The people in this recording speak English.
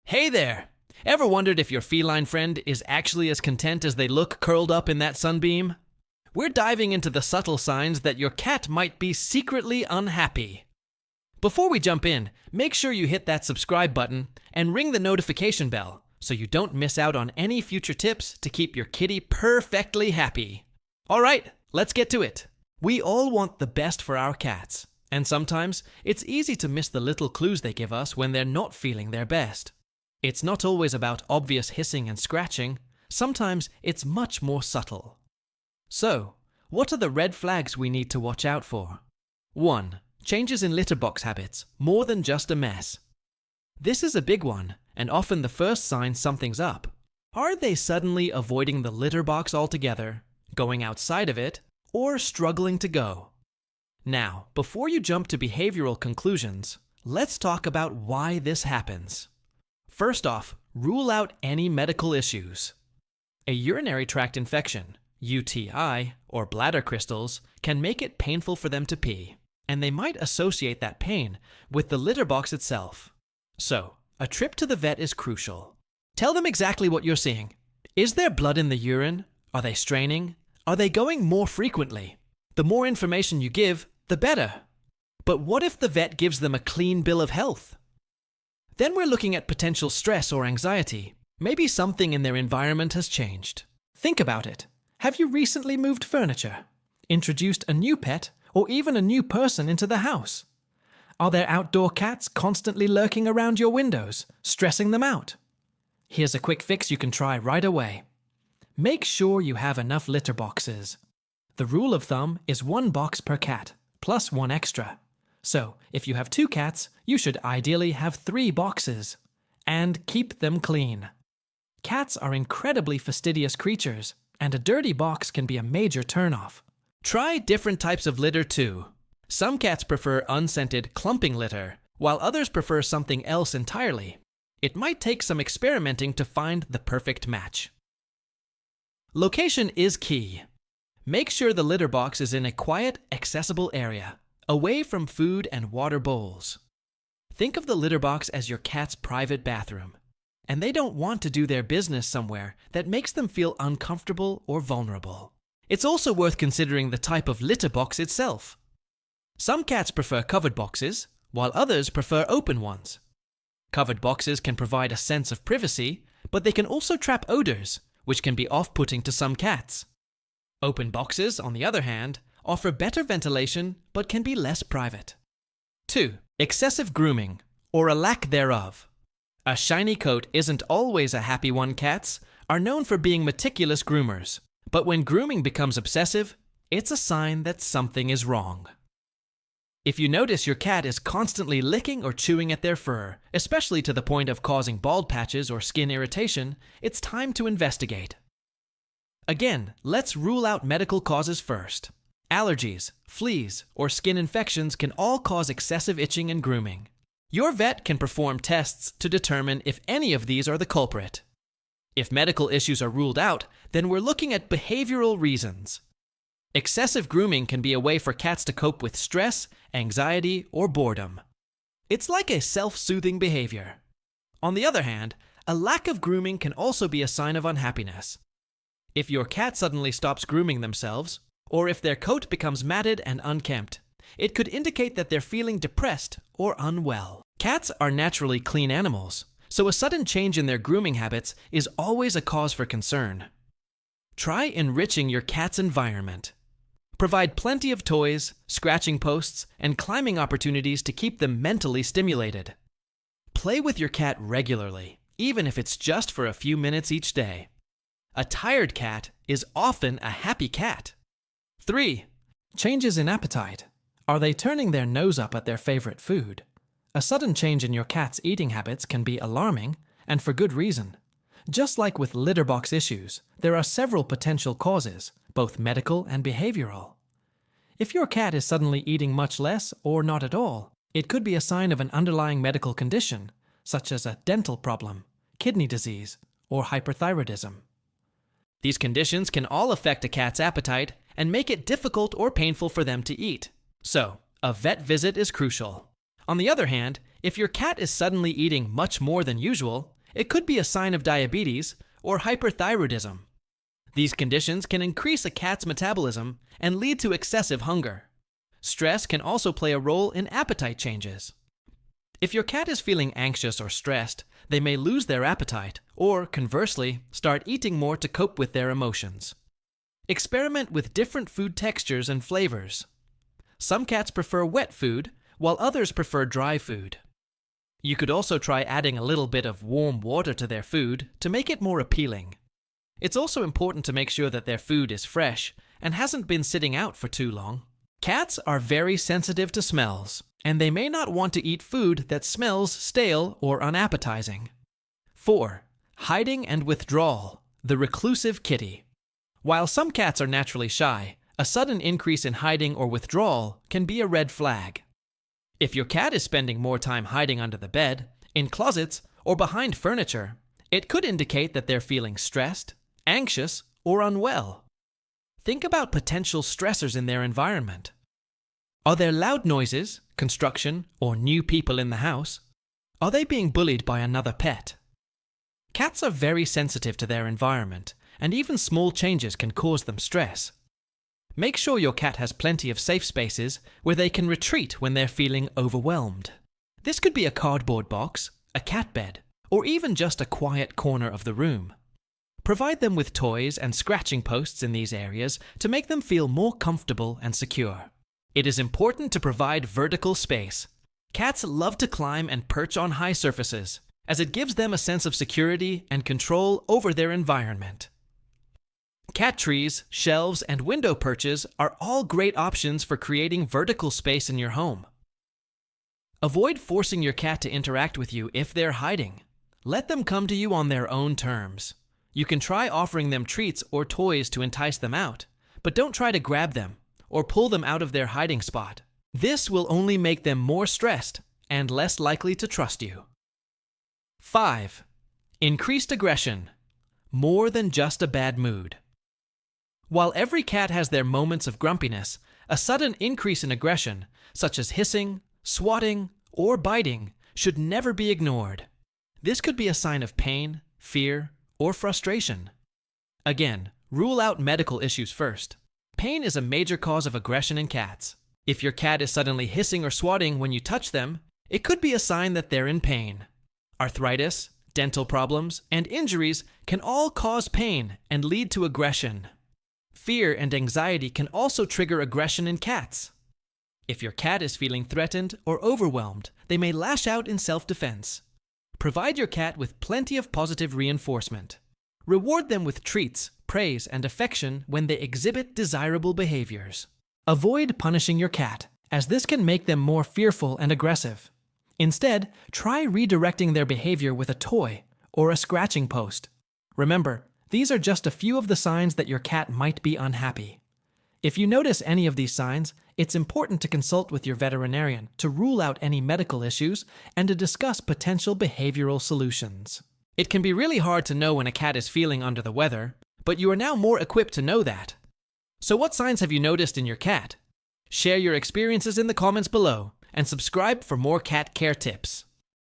Hey there! Ever wondered if your feline friend is actually as content as they look curled up in that sunbeam? We're diving into the subtle signs that your cat might be secretly unhappy. Before we jump in, make sure you hit that subscribe button and ring the notification bell so you don't miss out on any future tips to keep your kitty perfectly happy. Alright, let's get to it. We all want the best for our cats, and sometimes it's easy to miss the little clues they give us when they're not feeling their best. It's not always about obvious hissing and scratching, sometimes it's much more subtle. So, what are the red flags we need to watch out for? 1. Changes in litter box habits, more than just a mess. This is a big one, and often the first sign something's up. Are they suddenly avoiding the litter box altogether, going outside of it, or struggling to go? Now, before you jump to behavioral conclusions, let's talk about why this happens. First off, rule out any medical issues. A urinary tract infection, UTI, or bladder crystals can make it painful for them to pee, and they might associate that pain with the litter box itself. So, a trip to the vet is crucial. Tell them exactly what you're seeing. Is there blood in the urine? Are they straining? Are they going more frequently? The more information you give, the better. But what if the vet gives them a clean bill of health? Then we're looking at potential stress or anxiety. Maybe something in their environment has changed. Think about it. Have you recently moved furniture, introduced a new pet, or even a new person into the house? Are there outdoor cats constantly lurking around your windows, stressing them out? Here's a quick fix you can try right away. Make sure you have enough litter boxes. The rule of thumb is 1 box per cat, plus 1 extra. So, if you have 2 cats, you should ideally have 3 boxes. And keep them clean. Cats are incredibly fastidious creatures, and a dirty box can be a major turnoff. Try different types of litter too. Some cats prefer unscented, clumping litter, while others prefer something else entirely. It might take some experimenting to find the perfect match. Location is key. Make sure the litter box is in a quiet, accessible area, away from food and water bowls. Think of the litter box as your cat's private bathroom, and they don't want to do their business somewhere that makes them feel uncomfortable or vulnerable. It's also worth considering the type of litter box itself. Some cats prefer covered boxes, while others prefer open ones. Covered boxes can provide a sense of privacy, but they can also trap odors, which can be off-putting to some cats. Open boxes, on the other hand, offer better ventilation but can be less private. 2. Excessive grooming, or a lack thereof. A shiny coat isn't always a happy one. Cats are known for being meticulous groomers, but when grooming becomes obsessive, it's a sign that something is wrong. If you notice your cat is constantly licking or chewing at their fur, especially to the point of causing bald patches or skin irritation, it's time to investigate. Again, let's rule out medical causes first. Allergies, fleas, or skin infections can all cause excessive itching and grooming. Your vet can perform tests to determine if any of these are the culprit. If medical issues are ruled out, then we're looking at behavioral reasons. Excessive grooming can be a way for cats to cope with stress, anxiety, or boredom. It's like a self-soothing behavior. On the other hand, a lack of grooming can also be a sign of unhappiness. If your cat suddenly stops grooming themselves, or if their coat becomes matted and unkempt, it could indicate that they're feeling depressed or unwell. Cats are naturally clean animals, so a sudden change in their grooming habits is always a cause for concern. Try enriching your cat's environment. Provide plenty of toys, scratching posts, and climbing opportunities to keep them mentally stimulated. Play with your cat regularly, even if it's just for a few minutes each day. A tired cat is often a happy cat. 3. Changes in appetite. Are they turning their nose up at their favorite food? A sudden change in your cat's eating habits can be alarming, and for good reason. Just like with litter box issues, there are several potential causes, both medical and behavioral. If your cat is suddenly eating much less or not at all, it could be a sign of an underlying medical condition, such as a dental problem, kidney disease, or hyperthyroidism. These conditions can all affect a cat's appetite and make it difficult or painful for them to eat. So, a vet visit is crucial. On the other hand, if your cat is suddenly eating much more than usual, it could be a sign of diabetes or hyperthyroidism. These conditions can increase a cat's metabolism and lead to excessive hunger. Stress can also play a role in appetite changes. If your cat is feeling anxious or stressed, they may lose their appetite or, conversely, start eating more to cope with their emotions. Experiment with different food textures and flavors. Some cats prefer wet food, while others prefer dry food. You could also try adding a little bit of warm water to their food to make it more appealing. It's also important to make sure that their food is fresh and hasn't been sitting out for too long. Cats are very sensitive to smells, and they may not want to eat food that smells stale or unappetizing. 4. Hiding and withdrawal, the reclusive kitty. While some cats are naturally shy, a sudden increase in hiding or withdrawal can be a red flag. If your cat is spending more time hiding under the bed, in closets, or behind furniture, it could indicate that they're feeling stressed, anxious, or unwell. Think about potential stressors in their environment. Are there loud noises, construction, or new people in the house? Are they being bullied by another pet? Cats are very sensitive to their environment, and even small changes can cause them stress. Make sure your cat has plenty of safe spaces where they can retreat when they're feeling overwhelmed. This could be a cardboard box, a cat bed, or even just a quiet corner of the room. Provide them with toys and scratching posts in these areas to make them feel more comfortable and secure. It is important to provide vertical space. Cats love to climb and perch on high surfaces, as it gives them a sense of security and control over their environment. Cat trees, shelves, and window perches are all great options for creating vertical space in your home. Avoid forcing your cat to interact with you if they're hiding. Let them come to you on their own terms. You can try offering them treats or toys to entice them out, but don't try to grab them or pull them out of their hiding spot. This will only make them more stressed and less likely to trust you. 5. Increased aggression. More than just a bad mood. While every cat has their moments of grumpiness, a sudden increase in aggression, such as hissing, swatting, or biting, should never be ignored. This could be a sign of pain, fear, or frustration. Again, rule out medical issues first. Pain is a major cause of aggression in cats. If your cat is suddenly hissing or swatting when you touch them, it could be a sign that they're in pain. Arthritis, dental problems, and injuries can all cause pain and lead to aggression. Fear and anxiety can also trigger aggression in cats. If your cat is feeling threatened or overwhelmed, they may lash out in self-defense. Provide your cat with plenty of positive reinforcement. Reward them with treats, praise, and affection when they exhibit desirable behaviors. Avoid punishing your cat, as this can make them more fearful and aggressive. Instead, try redirecting their behavior with a toy or a scratching post. Remember, these are just a few of the signs that your cat might be unhappy. If you notice any of these signs, it's important to consult with your veterinarian to rule out any medical issues and to discuss potential behavioral solutions. It can be really hard to know when a cat is feeling under the weather, but you are now more equipped to know that. So what signs have you noticed in your cat? Share your experiences in the comments below and subscribe for more cat care tips.